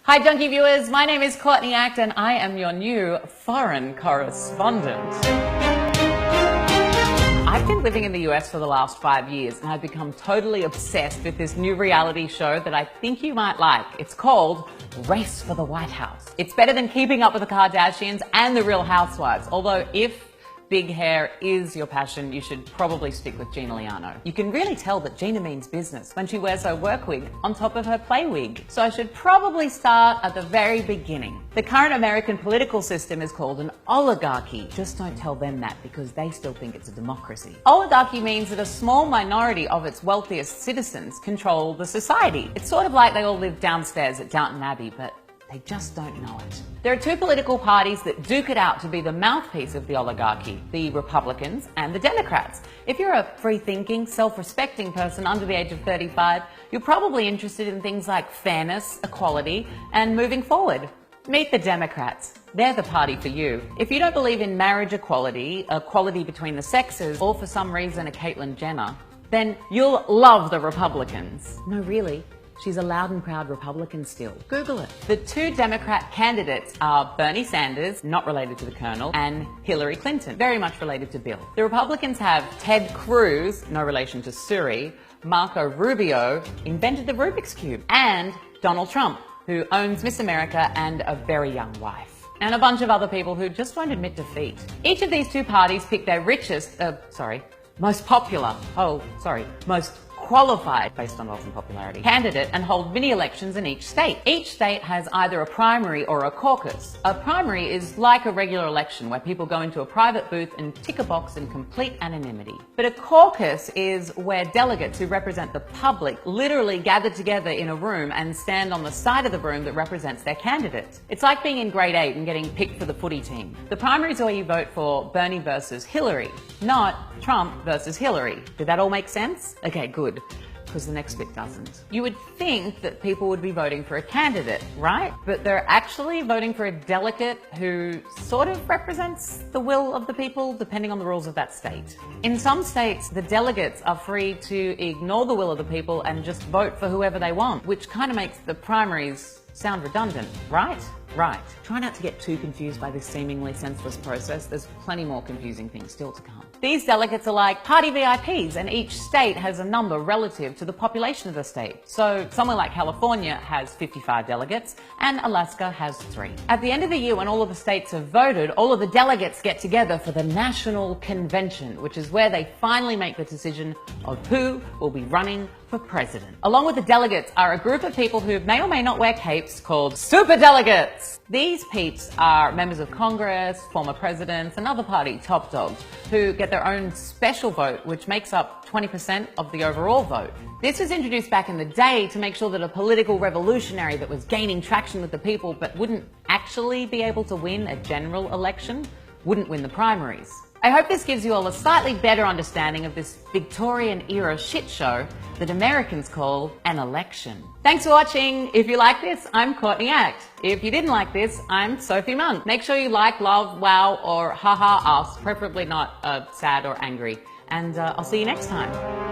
Hi Junkie viewers, my name is Courtney Act and I am your new foreign correspondent. I've been living in the US for the last 5 years and I've become totally obsessed with this new reality show that I think you might like. It's called Race for the White House. It's better than Keeping Up with the Kardashians and The Real Housewives, although if big hair is your passion, you should probably stick with Gina Liano. You can really tell that Gina means business when she wears her work wig on top of her play wig. So I should probably start at the very beginning. The current American political system is called an oligarchy. Just don't tell them that because they still think it's a democracy. Oligarchy means that a small minority of its wealthiest citizens control the society. It's sort of like they all live downstairs at Downton Abbey, but they just don't know it. There are two political parties that duke it out to be the mouthpiece of the oligarchy, the Republicans and the Democrats. If you're a free-thinking, self-respecting person under the age of 35, you're probably interested in things like fairness, equality, and moving forward. Meet the Democrats. They're the party for you. If you don't believe in marriage equality, equality between the sexes, or for some reason a Caitlyn Jenner, then you'll love the Republicans. No, really. She's a loud and proud Republican still. Google it. The two Democrat candidates are Bernie Sanders, not related to the Colonel, and Hillary Clinton, very much related to Bill. The Republicans have Ted Cruz, no relation to Suri, Marco Rubio, invented the Rubik's Cube, and Donald Trump, who owns Miss America and a very young wife. And a bunch of other people who just won't admit defeat. Each of these two parties pick their most qualified, based on wealth and popularity, candidate and hold mini-elections in each state. Each state has either a primary or a caucus. A primary is like a regular election where people go into a private booth and tick a box in complete anonymity. But a caucus is where delegates who represent the public literally gather together in a room and stand on the side of the room that represents their candidate. It's like being in grade 8 and getting picked for the footy team. The primary is where you vote for Bernie versus Hillary, not Trump versus Hillary. Did that all make sense? Okay, good. Because the next bit doesn't. You would think that people would be voting for a candidate, right? But they're actually voting for a delegate who sort of represents the will of the people, depending on the rules of that state. In some states, the delegates are free to ignore the will of the people and just vote for whoever they want, which kind of makes the primaries sound redundant, right? Right. Try not to get too confused by this seemingly senseless process. There's plenty more confusing things still to come. These delegates are like party VIPs, and each state has a number relative to the population of the state. So somewhere like California has 55 delegates and Alaska has 3. At the end of the year, when all of the states have voted, all of the delegates get together for the National Convention, which is where they finally make the decision of who will be running for president. Along with the delegates are a group of people who may or may not wear capes called superdelegates. These peeps are members of Congress, former presidents, and other party top dogs who get their own special vote, which makes up 20% of the overall vote. This was introduced back in the day to make sure that a political revolutionary that was gaining traction with the people but wouldn't actually be able to win a general election wouldn't win the primaries. I hope this gives you all a slightly better understanding of this Victorian-era shit show that Americans call an election. Thanks for watching. If you like this, I'm Courtney Act. If you didn't like this, I'm Sophie Monk. Make sure you like, love, wow, or haha us, preferably not sad or angry. And I'll see you next time.